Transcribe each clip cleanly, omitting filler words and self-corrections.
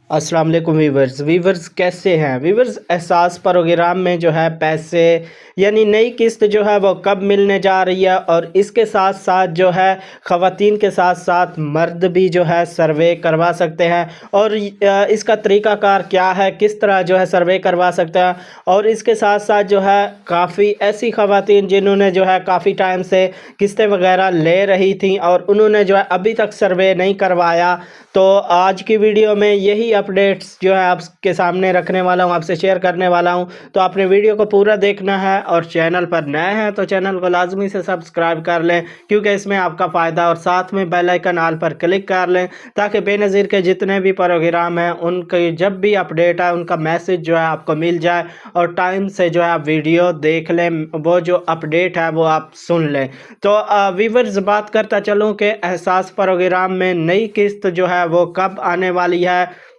अस्सलाम वालेकुम वीवर्स कैसे हैं वीवर्स। एहसास प्रोग्राम में जो है पैसे यानी नई किस्त जो है वो कब मिलने जा रही है, और इसके साथ साथ जो है ख़वातीन के साथ साथ मर्द भी जो है सर्वे करवा सकते हैं, और इसका तरीक़ाकार क्या है, किस तरह जो है सर्वे करवा सकते हैं। और इसके साथ साथ जो है काफ़ी ऐसी ख़वातीन जिन्होंने जो है काफ़ी टाइम से किस्तें वगैरह ले रही थी और उन्होंने जो है अभी तक सर्वे नहीं करवाया, तो आज की वीडियो में यही अपडेट्स जो है आपके सामने रखने वाला हूँ, आपसे शेयर करने वाला हूँ। तो आपने वीडियो को पूरा देखना है, और चैनल पर नए हैं तो चैनल को लाजमी से सब्सक्राइब कर लें, क्योंकि इसमें आपका फ़ायदा, और साथ में बेल आइकन ऑल पर क्लिक कर लें ताकि बेनज़ीर के जितने भी प्रोग्राम हैं उनकी जब भी अपडेट है उनका मैसेज जो है आपको मिल जाए, और टाइम से जो है आप वीडियो देख लें, वो जो अपडेट है वो आप सुन लें। तो व्यूअर्स, बात करता चलूँ कि एहसास प्रोग्राम में नई किस्त जो है वो कब आने वाली है,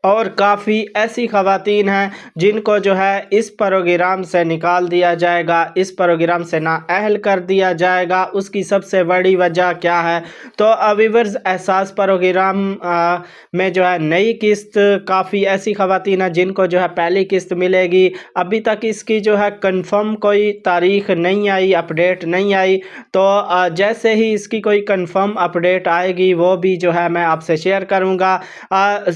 और काफ़ी ऐसी ख़वातीन हैं जिनको जो है इस प्रोग्राम से निकाल दिया जाएगा, इस प्रोग्राम से नाअहल कर दिया जाएगा। उसकी सबसे बड़ी वजह क्या है? तो व्यूअर्स, एहसास प्रोग्राम में जो है नई किस्त, काफ़ी ऐसी ख़वातीन हैं जिनको जो है पहली किस्त मिलेगी। अभी तक इसकी जो है कंफर्म कोई तारीख़ नहीं आई, अपडेट नहीं आई। तो जैसे ही इसकी कोई कंफर्म अपडेट आएगी वो भी जो है मैं आपसे शेयर करूँगा।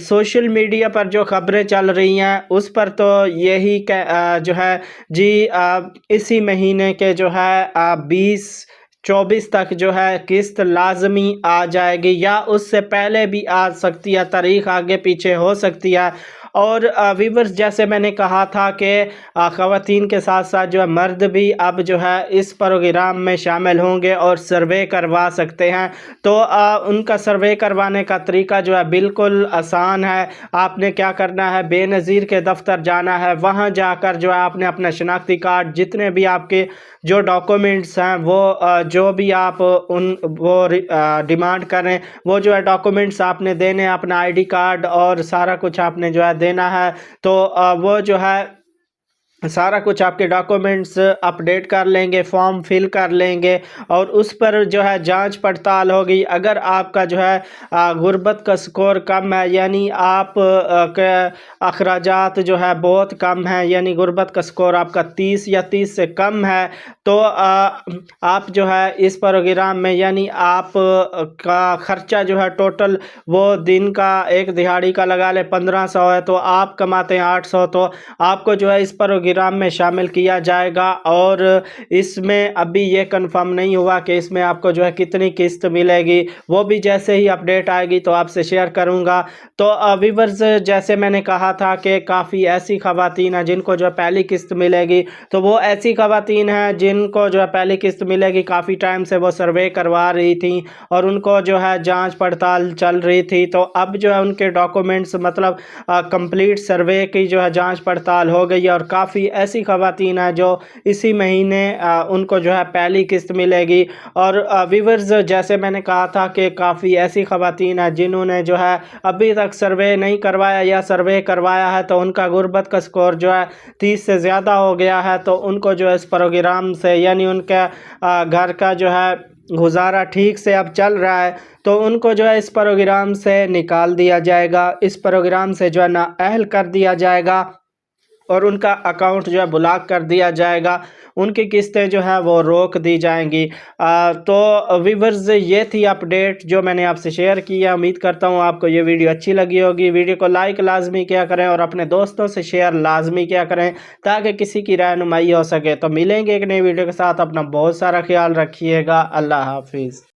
सोशल मीडिया पर जो खबरें चल रही हैं उस पर तो यही जो है जी इसी महीने के जो है 20-24 तक जो है किस्त लाजमी आ जाएगी, या उससे पहले भी आ सकती है, तारीख आगे पीछे हो सकती है। और व्यूअर्स, जैसे मैंने कहा था कि ख़वातीन के साथ साथ जो है मर्द भी अब जो है इस प्रोग्राम में शामिल होंगे और सर्वे करवा सकते हैं। तो उनका सर्वे करवाने का तरीका जो है बिल्कुल आसान है। आपने क्या करना है, बेनज़ीर के दफ्तर जाना है, वहाँ जाकर जो है आपने अपना शनाख्ती कार्ड, जितने भी आपके जो डॉक्यूमेंट्स हैं वो जो भी आप डिमांड करें वो जो है डॉक्यूमेंट्स आपने देने, अपना आईडी कार्ड और सारा कुछ आपने जो है देना है। तो वो जो है सारा कुछ आपके डॉक्यूमेंट्स अपडेट कर लेंगे, फॉर्म फिल कर लेंगे, और उस पर जो है जांच पड़ताल होगी। अगर आपका जो है गुर्बत का स्कोर कम है, यानी आप के अखराजात जो है बहुत कम है, यानी गुर्बत का स्कोर आपका 30 या 30 से कम है, तो आप जो है इस प्रोग्राम में, यानी आप का ख़र्चा जो है टोटल वो दिन का एक दिहाड़ी का लगा ले 1500 है, तो आप कमाते हैं 800, तो आपको जो है इस प्रोग्राम में शामिल किया जाएगा। और इसमें अभी ये कंफर्म नहीं हुआ कि इसमें आपको जो है कितनी किस्त मिलेगी, वो भी जैसे ही अपडेट आएगी तो आपसे शेयर करूंगा। तो व्यूअर्स, जैसे मैंने कहा था कि काफ़ी ऐसी ख़वातीन हैं जिनको जो है पहली किस्त मिलेगी, तो वो ऐसी ख़वातीन हैं जिनको जो है पहली किस्त मिलेगी, काफ़ी टाइम से वो सर्वे करवा रही थी और उनको जो है जांच पड़ताल चल रही थी। तो अब जो है उनके डॉक्यूमेंट्स, मतलब कंप्लीट सर्वे की जो है जांच पड़ताल हो गई है, और काफ़ी ऐसी ख़वातीन हैं जो इसी महीने उनको जो है पहली किस्त मिलेगी। और व्यूअर्स, जैसे मैंने कहा था कि काफ़ी ऐसी ख़वातीन हैं जिन्होंने जो है अभी तक सर्वे नहीं करवाया, या सर्वे करवाया है तो उनका गुर्बत का स्कोर जो है 30 से ज़्यादा हो गया है, तो उनको जो है इस प्रोग्राम से, यानी उनका घर का जो है गुजारा ठीक से अब चल रहा है, तो उनको जो है इस प्रोग्राम से निकाल दिया जाएगा, इस प्रोग्राम से जो है नाअहल कर दिया जाएगा, और उनका अकाउंट जो है ब्लॉक कर दिया जाएगा, उनकी किस्तें जो है वो रोक दी जाएंगी। तो व्यूअर्स, ये थी अपडेट जो मैंने आपसे शेयर की है। उम्मीद करता हूँ आपको ये वीडियो अच्छी लगी होगी। वीडियो को लाइक लाजमी किया करें और अपने दोस्तों से शेयर लाजमी किया करें ताकि किसी की रहनुमाई हो सके। तो मिलेंगे एक नई वीडियो के साथ, अपना बहुत सारा ख्याल रखिएगा। अल्लाह हाफिज़।